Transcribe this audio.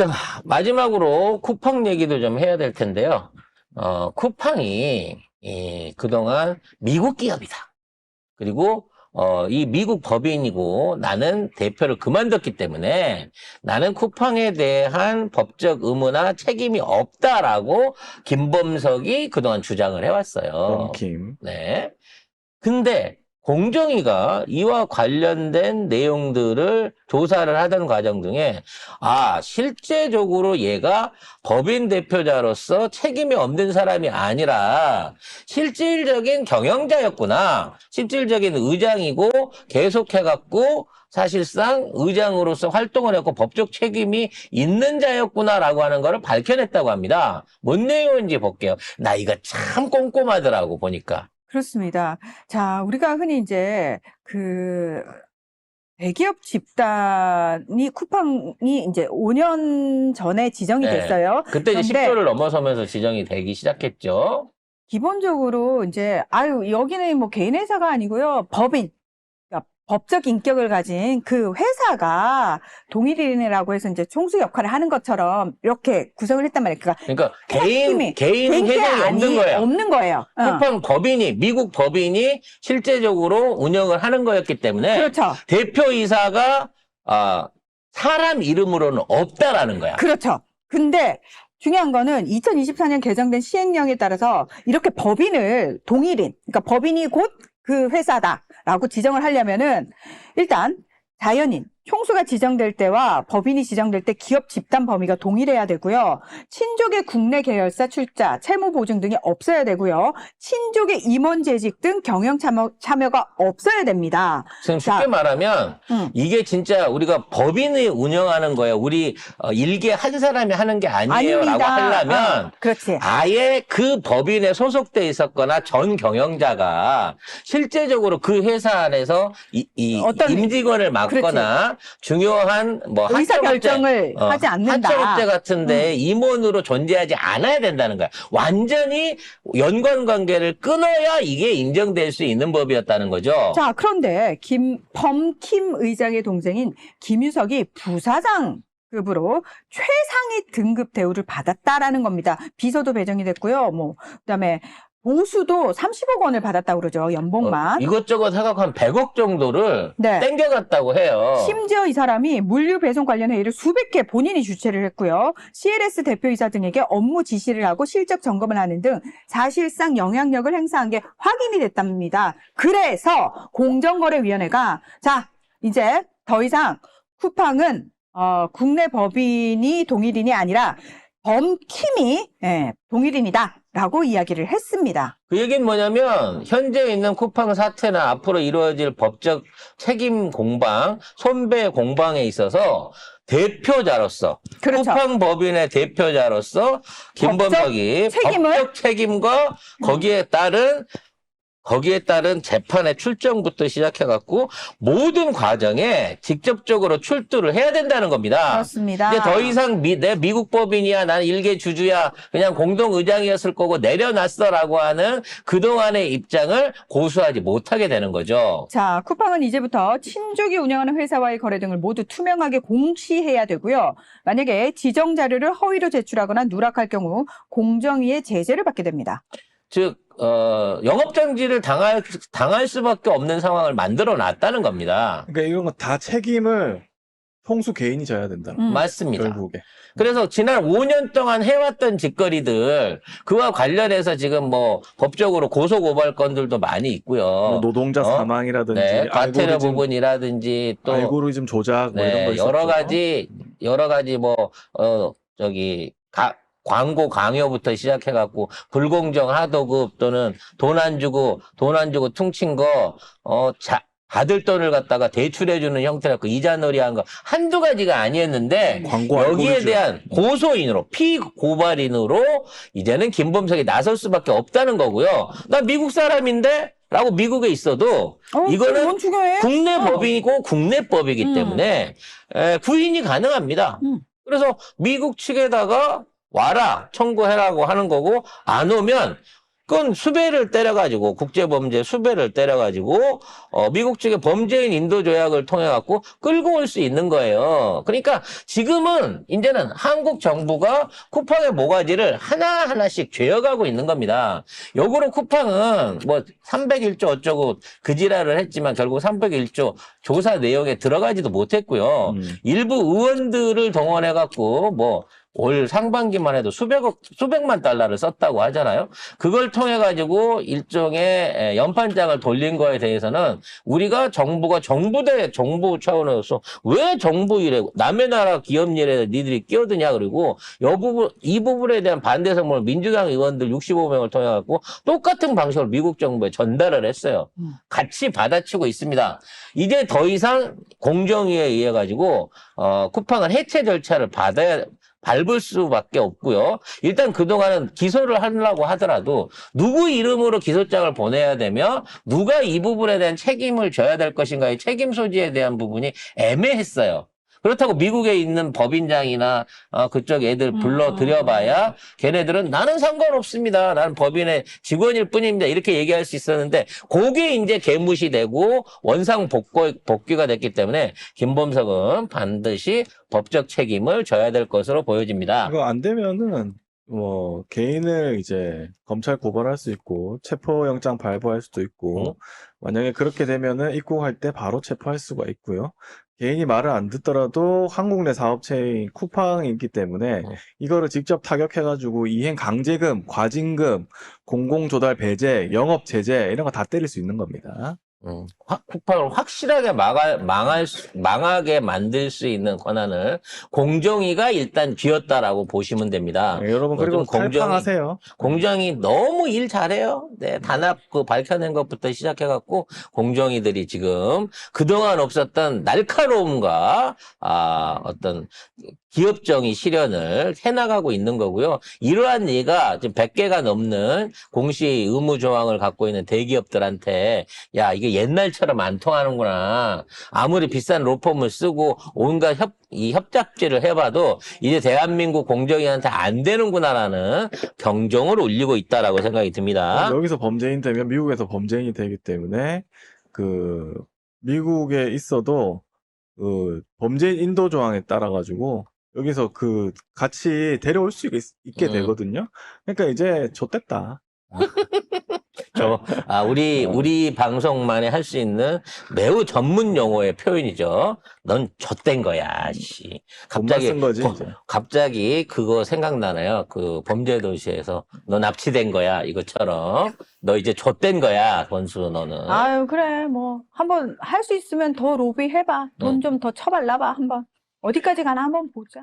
자, 마지막으로 쿠팡 얘기도 좀 해야 될 텐데요. 쿠팡이 그동안 미국 기업이다. 그리고 이 미국 법인이고 나는 대표를 그만뒀기 때문에 나는 쿠팡에 대한 법적 의무나 책임이 없다라고 김범석이 그동안 주장을 해왔어요. 김. 네. 근데 공정위가 이와 관련된 내용들을 조사를 하던 과정 중에 실제적으로 얘가 법인 대표자로서 책임이 없는 사람이 아니라 실질적인 경영자였구나. 실질적인 의장이고 계속해갖고 사실상 의장으로서 활동을 했고 법적 책임이 있는 자였구나라고 하는 거를 밝혀냈다고 합니다. 뭔 내용인지 볼게요. 나 이거 참 꼼꼼하더라고 보니까. 그렇습니다. 자, 우리가 흔히 이제 대기업 집단이 쿠팡이 이제 5년 전에 지정이 네. 됐어요. 그때 이제 그런데 10조를 넘어서면서 지정이 되기 시작했죠. 기본적으로 이제 여기는 뭐 개인 회사가 아니고요. 법인. 그러니까 법적 인격을 가진 그 회사가 동일인이라고 해서 이제 총수 역할을 하는 것처럼 이렇게 구성을 했단 말이에요. 그러니까 개인 회장이 없는 거예요. 없는 거예요. 쿠팡 법인이 미국 법인이 실제적으로 운영을 하는 거였기 때문에 그렇죠. 대표이사가 사람 이름으로는 없다라는 거야. 그렇죠. 근데 중요한 거는 2024년 개정된 시행령에 따라서 이렇게 법인을 동일인, 그러니까 법인이 곧 그 회사다라고 지정을 하려면은 일단 자연인, 총수가 지정될 때와 법인이 지정될 때 기업 집단 범위가 동일해야 되고요. 친족의 국내 계열사 출자, 채무 보증 등이 없어야 되고요. 친족의 임원 재직 등 경영 참여가 없어야 됩니다. 지금 쉽게 말하면 이게 진짜 우리가 법인이 운영하는 거예요. 우리 일개 한 사람이 하는 게 아니에요라고 하려면 그렇지. 아예 그 법인에 소속돼 있었거나 전 경영자가 실제적으로 그 회사 안에서 어떤 임직원을 맡거나 중요한 뭐 의사 결정을 하지 않는다. 하청업체 같은데 임원으로 존재하지 않아야 된다는 거야. 완전히 연관관계를 끊어야 이게 인정될 수 있는 법이었다는 거죠. 자, 그런데 범킴 의장의 동생인 김유석이 부사장급으로 최상위 등급 대우를 받았다라는 겁니다. 비서도 배정이 됐고요. 그다음에 보수도 30억 원을 받았다고 그러죠. 연봉만. 이것저것 해갖고 한 100억 정도를 땡겨갔다고 해요. 심지어 이 사람이 물류 배송 관련 회의를 수백 개 본인이 주최를 했고요. CLS 대표이사 등에게 업무 지시를 하고 실적 점검을 하는 등 사실상 영향력을 행사한 게 확인이 됐답니다. 그래서 공정거래위원회가 이제 더 이상 쿠팡은 국내 법인이 동일인이 아니라 범킴이 동일인이다라고 이야기를 했습니다. 그 얘기는 뭐냐면 현재 있는 쿠팡 사태나 앞으로 이루어질 법적 책임 공방, 손배 공방에 있어서 대표자로서 그렇죠. 쿠팡 법인의 대표자로서 김범석이 법적 책임과 거기에 따른 재판의 출정부터 시작해갖고 모든 과정에 직접적으로 출두를 해야 된다는 겁니다. 그렇습니다. 이제 더 이상 내 미국 법인이야, 난 일개 주주야, 그냥 공동의장이었을 거고 내려놨어라고 하는 그동안의 입장을 고수하지 못하게 되는 거죠. 자, 쿠팡은 이제부터 친족이 운영하는 회사와의 거래 등을 모두 투명하게 공시해야 되고요. 만약에 지정 자료를 허위로 제출하거나 누락할 경우 공정위의 제재를 받게 됩니다. 즉 영업정지를 당할 수밖에 없는 상황을 만들어 놨다는 겁니다. 그러니까 이런 거 다 책임을 총수 개인이 져야 된다는 맞습니다. 결국에. 그래서 지난 5년 동안 해왔던 짓거리들 그와 관련해서 지금 뭐 법적으로 고소고발 건들도 많이 있고요. 노동자 사망이라든지 과태료 부분이라든지 또 알고리즘 조작 뭐 이런 거 있었죠. 여러 가지 광고 강요부터 시작해갖고 불공정 하도급 또는 돈 안 주고 퉁친 거 받을 돈을 갖다가 대출해주는 형태라고 이자놀이한 거 한두 가지가 아니었는데 여기에 대한 고소인으로 피고발인으로 이제는 김범석이 나설 수밖에 없다는 거고요. 나 미국 사람인데 라고 미국에 있어도 이거는 국내 법인이고 국내법이기 때문에 구인이 가능합니다. 그래서 미국 측에다가 와라 청구해라고 하는 거고 안 오면 그건 수배를 때려가지고 국제범죄 수배를 때려가지고 미국 측의 범죄인 인도 조약을 통해 갖고 끌고 올 수 있는 거예요. 그러니까 지금은 이제는 한국 정부가 쿠팡의 모가지를 하나하나씩 죄어가고 있는 겁니다. 역으로 쿠팡은 뭐 301조 어쩌고 그 지랄을 했지만 결국 301조 조사 내용에 들어가지도 못했고요. 일부 의원들을 동원해 갖고 뭐 올 상반기만 해도 수백만 달러를 썼다고 하잖아요. 그걸 통해 가지고 일종의 연판장을 돌린 거에 대해서는 우리가 정부 차원에서 왜 정부 일에 남의 나라 기업 일에 니들이 끼어드냐 그리고 이 부분에 대한 반대 성명을 민주당 의원들 65명을 통해 갖고 똑같은 방식으로 미국 정부에 전달을 했어요. 같이 받아치고 있습니다. 이제 더 이상 공정위에 의해 가지고 쿠팡은 해체 절차를 밟을 수밖에 없고요. 일단 그동안은 기소를 하려고 하더라도 누구 이름으로 기소장을 보내야 되며 누가 이 부분에 대한 책임을 져야 될 것인가의 책임 소지에 대한 부분이 애매했어요. 그렇다고 미국에 있는 법인장이나 그쪽 애들 불러들여봐야 걔네들은 나는 상관없습니다. 나는 법인의 직원일 뿐입니다. 이렇게 얘기할 수 있었는데 그게 이제 개무시되고 원상 복귀가 됐기 때문에 김범석은 반드시 법적 책임을 져야 될 것으로 보여집니다. 이거 안 되면은 뭐 개인을 이제 검찰 고발할 수 있고 체포영장 발부할 수도 있고 만약에 그렇게 되면은 입국할 때 바로 체포할 수가 있고요. 개인이 말을 안 듣더라도 한국 내 사업체인 쿠팡이 있기 때문에 이거를 직접 타격해가지고 이행 강제금, 과징금, 공공조달 배제, 영업 제재 이런 거 다 때릴 수 있는 겁니다. 쿠팡을 확실하게 망하게 만들 수 있는 권한을 공정위가 일단 쥐었다라고 보시면 됩니다. 네, 여러분 그리고 탈팡하세요. 공정위 너무 일 잘해요. 네, 단합 밝혀낸 것부터 시작해갖고 공정위들이 지금 그동안 없었던 날카로움과 어떤 기업정의 실현을 해나가고 있는 거고요. 이러한 예가 지금 100개가 넘는 공시 의무 조항을 갖고 있는 대기업들한테 야 이게 옛날처럼 안 통하는구나. 아무리 비싼 로펌을 쓰고 온갖 협잡질을 해봐도 이제 대한민국 공정위한테 안 되는구나라는 경종을 울리고 있다라고 생각이 듭니다. 여기서 범죄인 되면 미국에서 범죄인이 되기 때문에 그 미국에 있어도 그 범죄인 인도 조항에 따라 가지고 여기서 그 같이 데려올 수 있게 되거든요. 그러니까 이제 좆됐다. 우리 방송만에 할 수 있는 매우 전문 용어의 표현이죠. 넌 좆된 거야, 씨. 갑자기 쓴 거지, 이제. 갑자기 그거 생각나나요? 그 범죄도시에서 너 납치된 거야, 이것처럼. 너 이제 좆된 거야, 권수 너는. 아유, 그래. 뭐, 한번 할 수 있으면 더 로비 해봐. 돈 좀 더 쳐발라봐, 한번. 어디까지 가나 한번 보자.